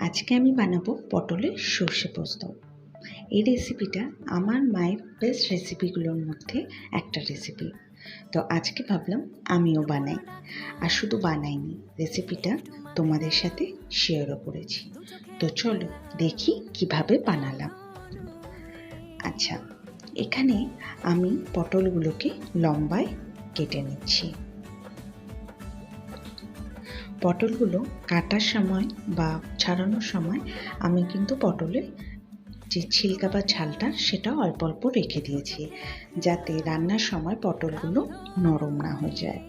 আজকে আমি বানাবো পটলের সর্ষে পোস্ত। এই রেসিপিটা আমার মায়ের বেস্ট রেসিপিগুলোর মধ্যে একটা রেসিপি। তো আজকে ভাবলাম আমিও বানাই, আর শুধু বানাইনি, রেসিপিটা তোমাদের সাথে শেয়ারও করেছি। তো চলো দেখি কিভাবে বানালাম। আচ্ছা, এখানে আমি পটলগুলোকে লম্বায় কেটে নিচ্ছি। পটলগুলো কাটার সময় বা ছাড়ানোর সময় আমি কিন্তু পটলের যে ছিলকা বা ছালটা সেটা অল্প অল্প রেখে দিয়েছি, যাতে রান্নার সময় পটলগুলো নরম না হয়ে যায়।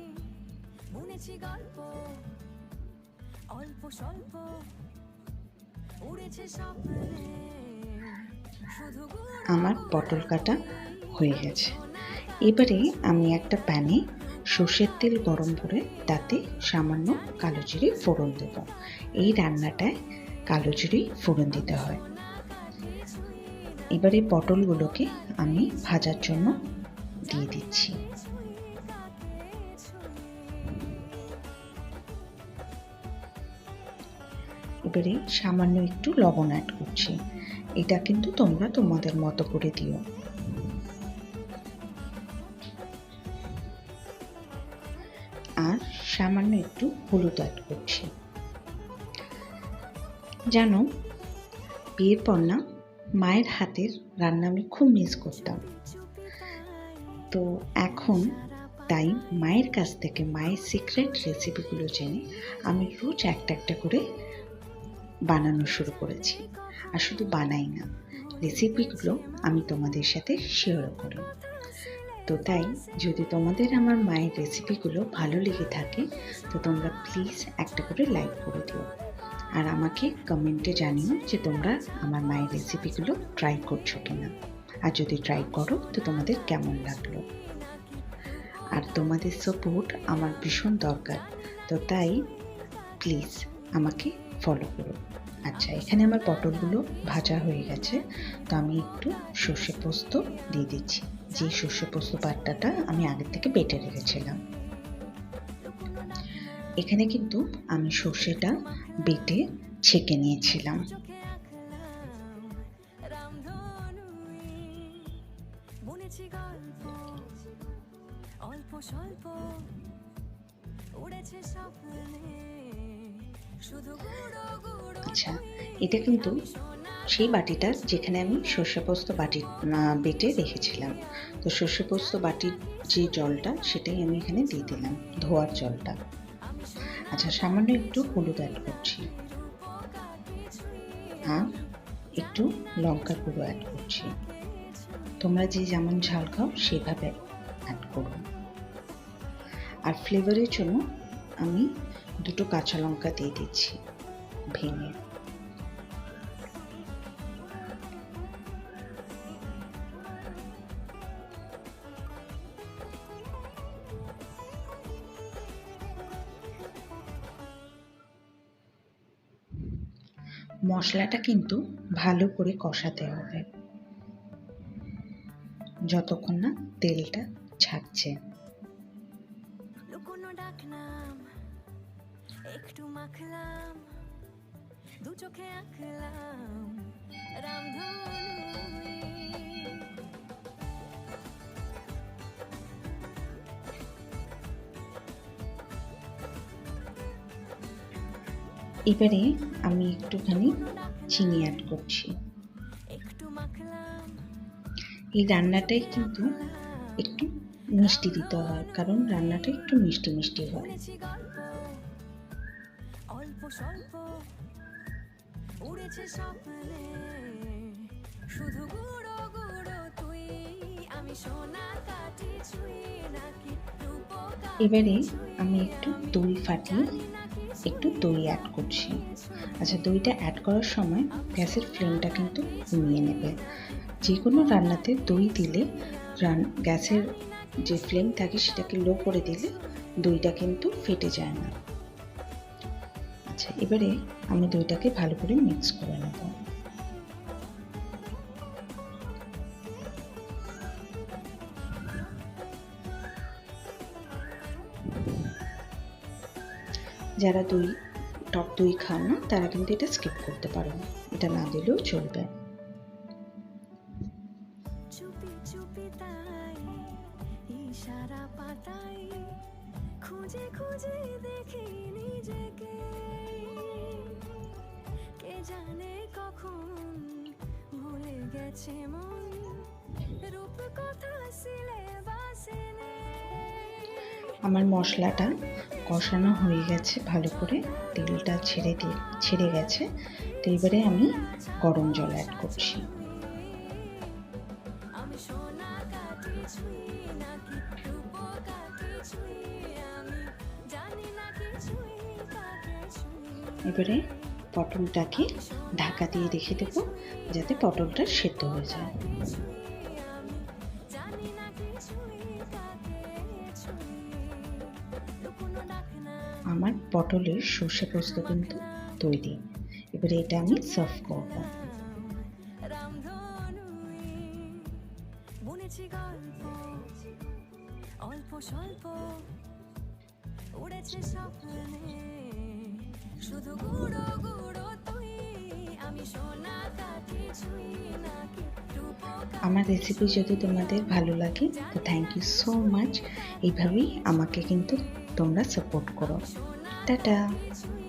আমার পটল কাটা হয়ে গেছে। এবারে আমি একটা প্যানে সর্ষের তেল গরম করে তাতে সামান্য কালো জিরে ফোড়ন দেব। এই রান্নাটায় কালো জিরে ফোড়ন দিতে হয়। এবারে পটলগুলোকে আমি ভাজার জন্য দিয়ে দিচ্ছি। এবারে সামান্য একটু লবণ অ্যাড করছি। এটা কিন্তু তোমরা তোমাদের মতো করে দিও। আর সামান্য একটু হলুদ অ্যাড করছি। জানো, বিয়ের পর না মায়ের হাতের রান্না আমি খুব মিস করতাম। তো এখন তাই মায়ের কাছ থেকে মায়ের সিক্রেট রেসিপিগুলো জেনে আমি রোজ একটা একটা করে বানানো শুরু করেছি। আর শুধু বানাই না, রেসিপিগুলো আমি তোমাদের সাথে শেয়ারও করি। তো তাই যদি তোমাদের আমার মায়ের রেসিপিগুলো ভালো লেগে থাকে তো তোমরা প্লিজ একটা করে লাইক করে দিও, আর আমাকে কমেন্টে জানিও যে তোমরা আমার মায়ের রেসিপিগুলো ট্রাই করছো কিনা, আর যদি ট্রাই করো তো তোমাদের কেমন লাগলো। আর তোমাদের সাপোর্ট আমার ভীষণ দরকার, তো তাই প্লিজ আমাকে ফলো করো। আচ্ছা, এখানে আমার পটলগুলো ভাজা হয়ে গেছে, তো আমি একটু সর্ষে পোস্ত দিয়ে দিচ্ছি। যে সর্ষে পোস্ত বাটাটা আমি আগের থেকে বেটে রেখেছিলাম। এখানে কিন্তু আমি সর্ষেটা বেটে ছেঁকে নিয়েছিলাম। আচ্ছা, এটা কিন্তু সেই বাটিটা যেখানে আমি সর্ষে পোস্ত বেটে রেখেছিলাম। তো সর্ষে পোস্ত বাটির যে জলটা সেটাই আমি এখানে দিয়ে দিলাম, ধোয়ার জলটা। আচ্ছা, সামান্য একটু হলুদ অ্যাড করছি, আর একটু লঙ্কার গুঁড়ো অ্যাড করছি। তোমরা যে যেমন ঝাল খাও সেভাবে অ্যাড করো। আর ফ্লেভারের জন্য আমি 2 কাঁচা লঙ্কা দিয়ে দিচ্ছি ভেঙে। মশলাটা কিন্তু ভালো করে কষাতে হবে যতক্ষণ না তেলটা ছাড়ছে। একটু মাখলাম, দু চোখে আঁকলাম রামধনু। এবারে আমি একটুখানি চিনি অ্যাড করছি। এই রান্নাটাই কিন্তু একটু মিষ্টি দিতে হয়, কারণ রান্নাটা একটু মিষ্টি মিষ্টি হয়। এবারে আমি একটু দই ফাটিয়ে একটু দই অ্যাড করছি। আচ্ছা, দইটা অ্যাড করার সময় গ্যাসের ফ্লেমটা কিন্তু কমিয়ে নেবে। যে কোনো রান্নাতে দই দিলে গ্যাসের যে ফ্লেম থাকে সেটাকে লো করে দিলে দইটা কিন্তু ফেটে যায় না। আচ্ছা, এবারে আমি দইটাকে ভালো করে মিক্স করে নেব। যারা দই টক দই খাও না তারা কিন্তু এটা স্কিপ করতে পারো, এটা না দিলেও চলবে। খুঁজে খুঁজে দেখি নিজেকে, কে জানে কখন ভুলে গেছে মন, রূপ কথা সিলেবাসে নেই। আমার মশলাটা কষানো হয়ে গেছে ভালো করে, তেলটা ছেড়ে গেছে। তো এবারে আমি গরম জল অ্যাড করছি। আমি সোনা কাটি ছুঁই নাকি রূপ কাটি ছুঁই, আমি জানি না কিছুই কাকে ছুঁই। এবারে পটলটাকে ঢাকা দিয়ে রেখে দেবো যাতে পটলটা সেদ্ধ হয়ে যায়। আমি জানি না কিছুই কাকে ছুঁই, কোনো ডাক না আমার পটলের সর্ষে পোস্ত কিন্তু তৈরি। এবারে এটা আমি সার্ভ করব। রামধনুই বুনেছি গল্প, অল্প স্বল্প উড়েছে স্বপ্নে, শুধু গুঁড়ো গুঁড়ো তুই, আমি সোনা কাটি ছুঁই নাকি রূপ আমার রেসিপি যদি তোমাদের ভালো লাগে তো থ্যাংক ইউ সো মাচ। এইভাবেই আমাকে কিন্তু তোমরা সাপোর্ট করো। টাটা। ছুঁই।